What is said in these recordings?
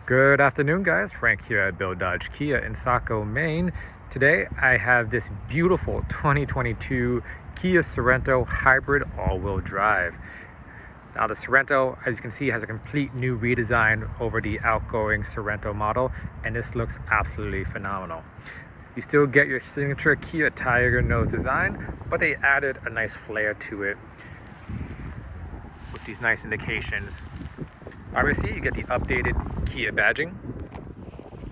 Good afternoon, guys. Frank here at Bill Dodge Kia in Saco, Maine. Today I have this beautiful 2022 Kia Sorento Hybrid all-wheel drive. Now the Sorento, as you can see, has a complete new redesign over the outgoing Sorento model, and this looks absolutely phenomenal. You still get your signature Kia tiger nose design, but they added a nice flair to it with these nice indications. Obviously, you get the updated Kia badging.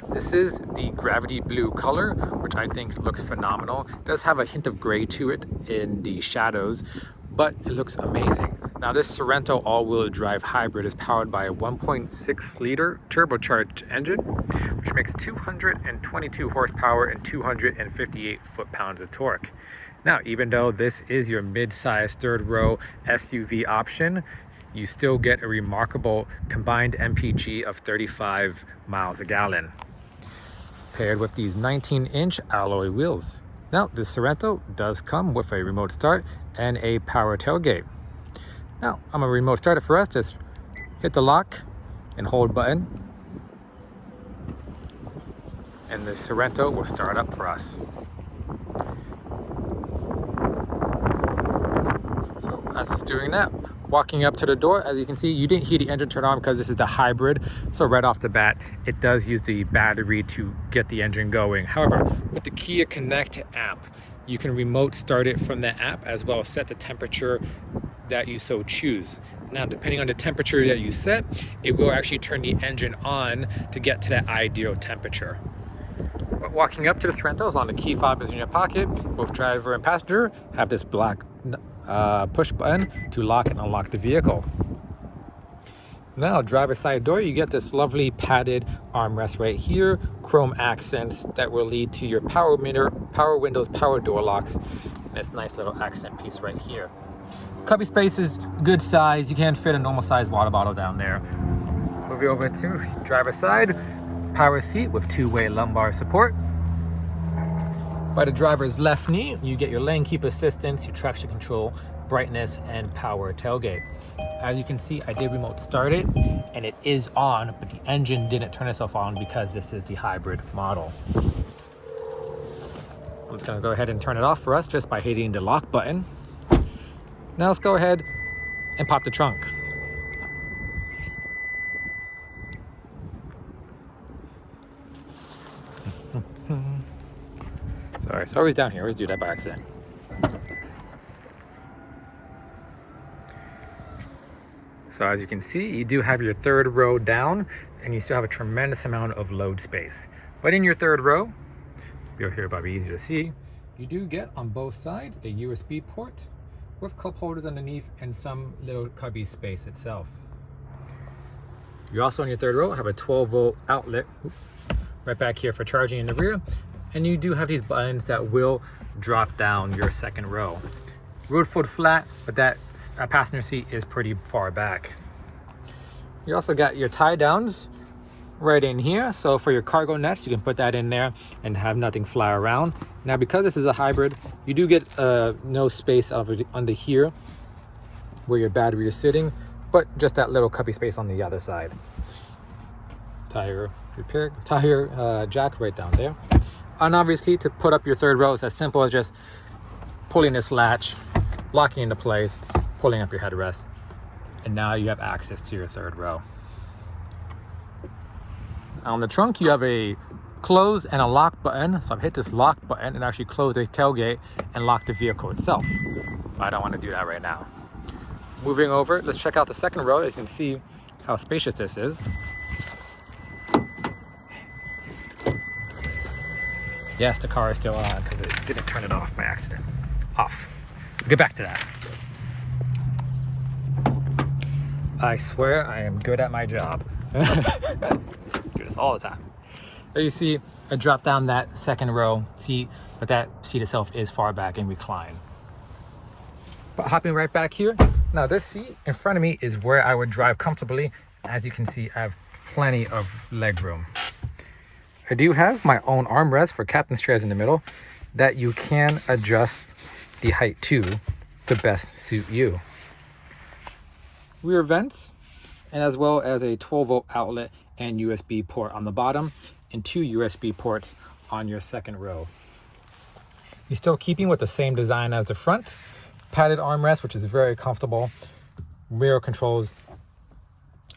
This is the gravity blue color, which I think looks phenomenal. It does have a hint of gray to it in the shadows, but it looks amazing. Now, this Sorento all-wheel drive hybrid is powered by a 1.6 liter turbocharged engine, which makes 222 horsepower and 258 foot-pounds of torque. Now, even though this is your mid-size third-row SUV option, you still get a remarkable combined MPG of 35 miles a gallon, paired with these 19-inch alloy wheels. Now, the Sorento does come with a remote start and a power tailgate. Now, I'm gonna remote start it for us. Just hit the lock and hold button, and the Sorento will start up for us. So as it's doing that, walking up to the door, as you can see, you didn't hear the engine turn on because this is the hybrid. So right off the bat, it does use the battery to get the engine going. However, with the Kia Connect app, you can remote start it from the app, as well as set the temperature that you so choose. Now, depending on the temperature that you set, it will actually turn the engine on to get to that ideal temperature. But walking up to the Sorento, as long as the key fob is in your pocket, both driver and passenger have this black push button to lock and unlock the vehicle. Now, driver's side door, you get this lovely padded armrest right here, chrome accents that will lead to your power mirror, power windows, power door locks, and this nice little accent piece right here. Cubby space is good size. You can fit a normal size water bottle down there. Moving over to driver's side, power seat with two-way lumbar support. By the driver's left knee, you get your lane keep assistance, your traction control, brightness, and power tailgate. As you can see, I did remote start it, and it is on, but the engine didn't turn itself on because this is the hybrid model. I'm just gonna go ahead and turn it off for us just by hitting the lock button. Now let's go ahead and pop the trunk. Sorry, it's always down here. I always do that by accident. So as you can see, you do have your third row down, and you still have a tremendous amount of load space. But in your third row, you'll hear probably easier to see, you do get on both sides a USB port with cup holders underneath and some little cubby space itself. You also in your third row have a 12-volt outlet right back here for charging in the rear. And you do have these buttons that will drop down your second row. Road foot flat, but that passenger seat is pretty far back. You also got your tie downs right in here. So for your cargo nets, you can put that in there and have nothing fly around. Now, because this is a hybrid, you do get no space under here where your battery is sitting, but just that little cubby space on the other side. Tire jack right down there. And obviously, to put up your third row, it's as simple as just pulling this latch, locking into place, pulling up your headrest, and now you have access to your third row. On the trunk, you have a close and a lock button. So I've hit this lock button and actually close the tailgate and lock the vehicle itself. But I don't want to do that right now. Moving over, let's check out the second row. As you can see how spacious this is. Yes, the car is still on because it didn't turn it off by accident. Off. We'll get back to that. I swear I am good at my job. Do this all the time. There you see, I dropped down that second row seat, but that seat itself is far back and reclined. But hopping right back here, now this seat in front of me is where I would drive comfortably. As you can see, I have plenty of leg room. I do have my own armrest for captain's chairs in the middle that you can adjust the height to best suit you. Rear vents and as well as a 12-volt outlet and USB port on the bottom, and 2 USB ports on your second row. You're still keeping with the same design as the front. Padded armrest, which is very comfortable. Rear controls.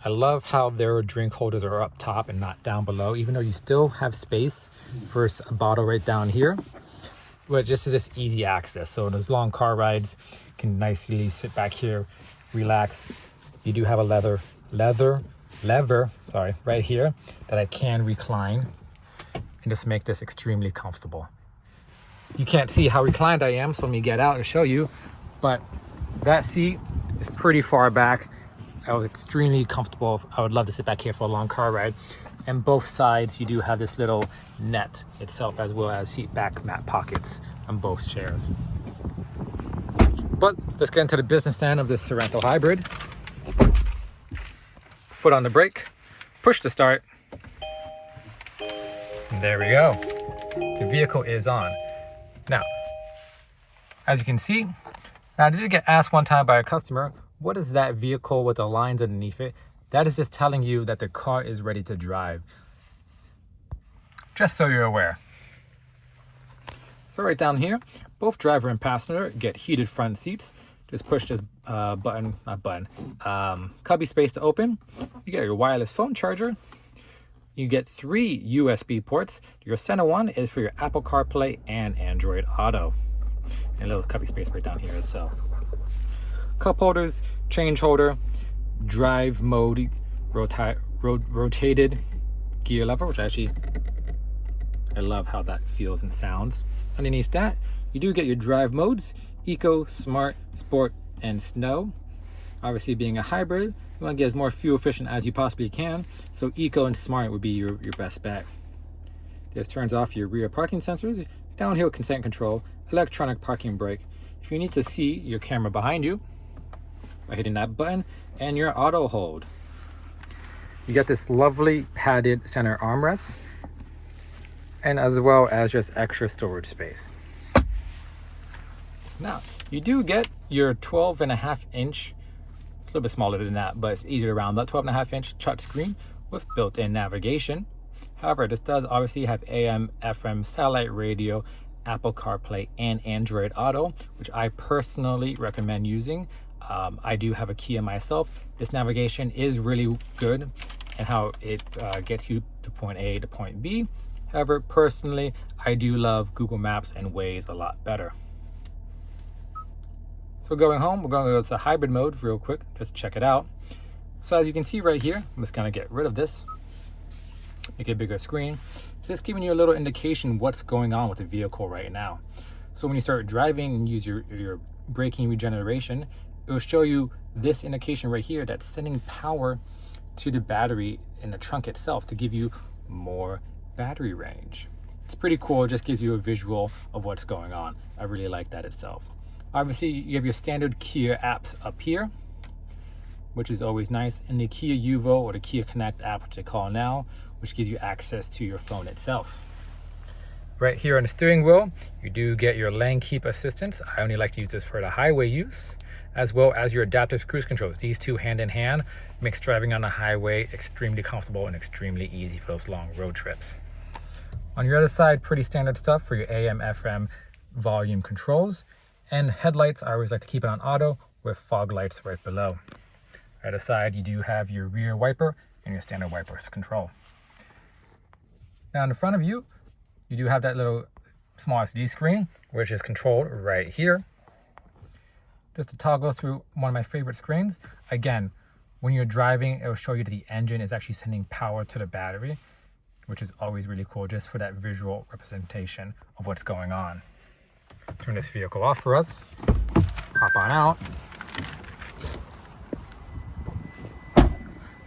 I love how their drink holders are up top and not down below, even though you still have space for a bottle right down here. But this is just easy access. So those long car rides, you can nicely sit back here, relax. You do have a lever right here that I can recline and just make this extremely comfortable. You can't see how reclined I am, so let me get out and show you. But that seat is pretty far back. I was extremely comfortable. I would love to sit back here for a long car ride. And both sides, you do have this little net itself, as well as seat back mat pockets on both chairs. But let's get into the business end of this Sorento Hybrid. Foot on the brake, push to start. And there we go. The vehicle is on. Now, as you can see, now I did get asked one time by a customer, what is that vehicle with the lines underneath it? That is just telling you that the car is ready to drive. Just so you're aware. So right down here, both driver and passenger get heated front seats. Just push this cubby space to open. You get your wireless phone charger. You get 3 USB ports. Your center one is for your Apple CarPlay and Android Auto. And a little cubby space right down here as well. Cup holders, change holder, drive mode, rotated gear lever, which I love how that feels and sounds. Underneath that, you do get your drive modes, Eco, Smart, Sport, and Snow. Obviously, being a hybrid, you want to get as more fuel efficient as you possibly can, so Eco and Smart would be your best bet. This turns off your rear parking sensors, downhill consent control, electronic parking brake. If you need to see your camera behind you, by hitting that button, and your auto hold. You get this lovely padded center armrest, and as well as just extra storage space. Now, you do get your 12.5-inch, a little bit smaller than that, but it's either around that 12.5-inch touchscreen with built-in navigation. However, this does obviously have AM, FM, satellite radio, Apple CarPlay, and Android Auto, which I personally recommend using. I do have a Kia myself. This navigation is really good and how it gets you to point A to point B. However, personally, I do love Google Maps and Waze a lot better. So going home, we're going to go to hybrid mode real quick, just check it out. So as you can see right here, I'm just going to get rid of this, make it a bigger screen. Just giving you a little indication what's going on with the vehicle right now. So when you start driving and use your braking regeneration, it will show you this indication right here that's sending power to the battery in the trunk itself to give you more battery range. It's pretty cool. It just gives you a visual of what's going on. I really like that itself. Obviously, you have your standard Kia apps up here, which is always nice, and the Kia Uvo or the Kia Connect app, which they call now, which gives you access to your phone itself. Right here on the steering wheel, you do get your lane keep assistance. I only like to use this for the highway use, as well as your adaptive cruise controls. These two hand in hand makes driving on the highway extremely comfortable and extremely easy for those long road trips. On your other side, pretty standard stuff for your AM, FM volume controls. And headlights, I always like to keep it on auto with fog lights right below. Right aside, you do have your rear wiper and your standard wipers control. Now in the front of you, you do have that little small LCD screen, which is controlled right here. Just to toggle through one of my favorite screens. Again, when you're driving, it will show you that the engine is actually sending power to the battery, which is always really cool just for that visual representation of what's going on. Turn this vehicle off for us. Hop on out.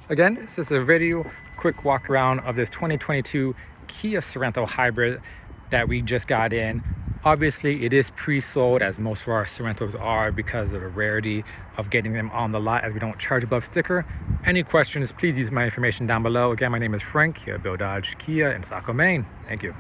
Again, it's just a video, quick walk around of this 2022 Kia Sorento Hybrid that we just got in. Obviously, it is pre-sold, as most of our Sorentos are, because of the rarity of getting them on the lot, as we don't charge above sticker. Any questions, please use my information down below. Again, my name is Frank, here at Bill Dodge Kia in Saco, Maine. Thank you.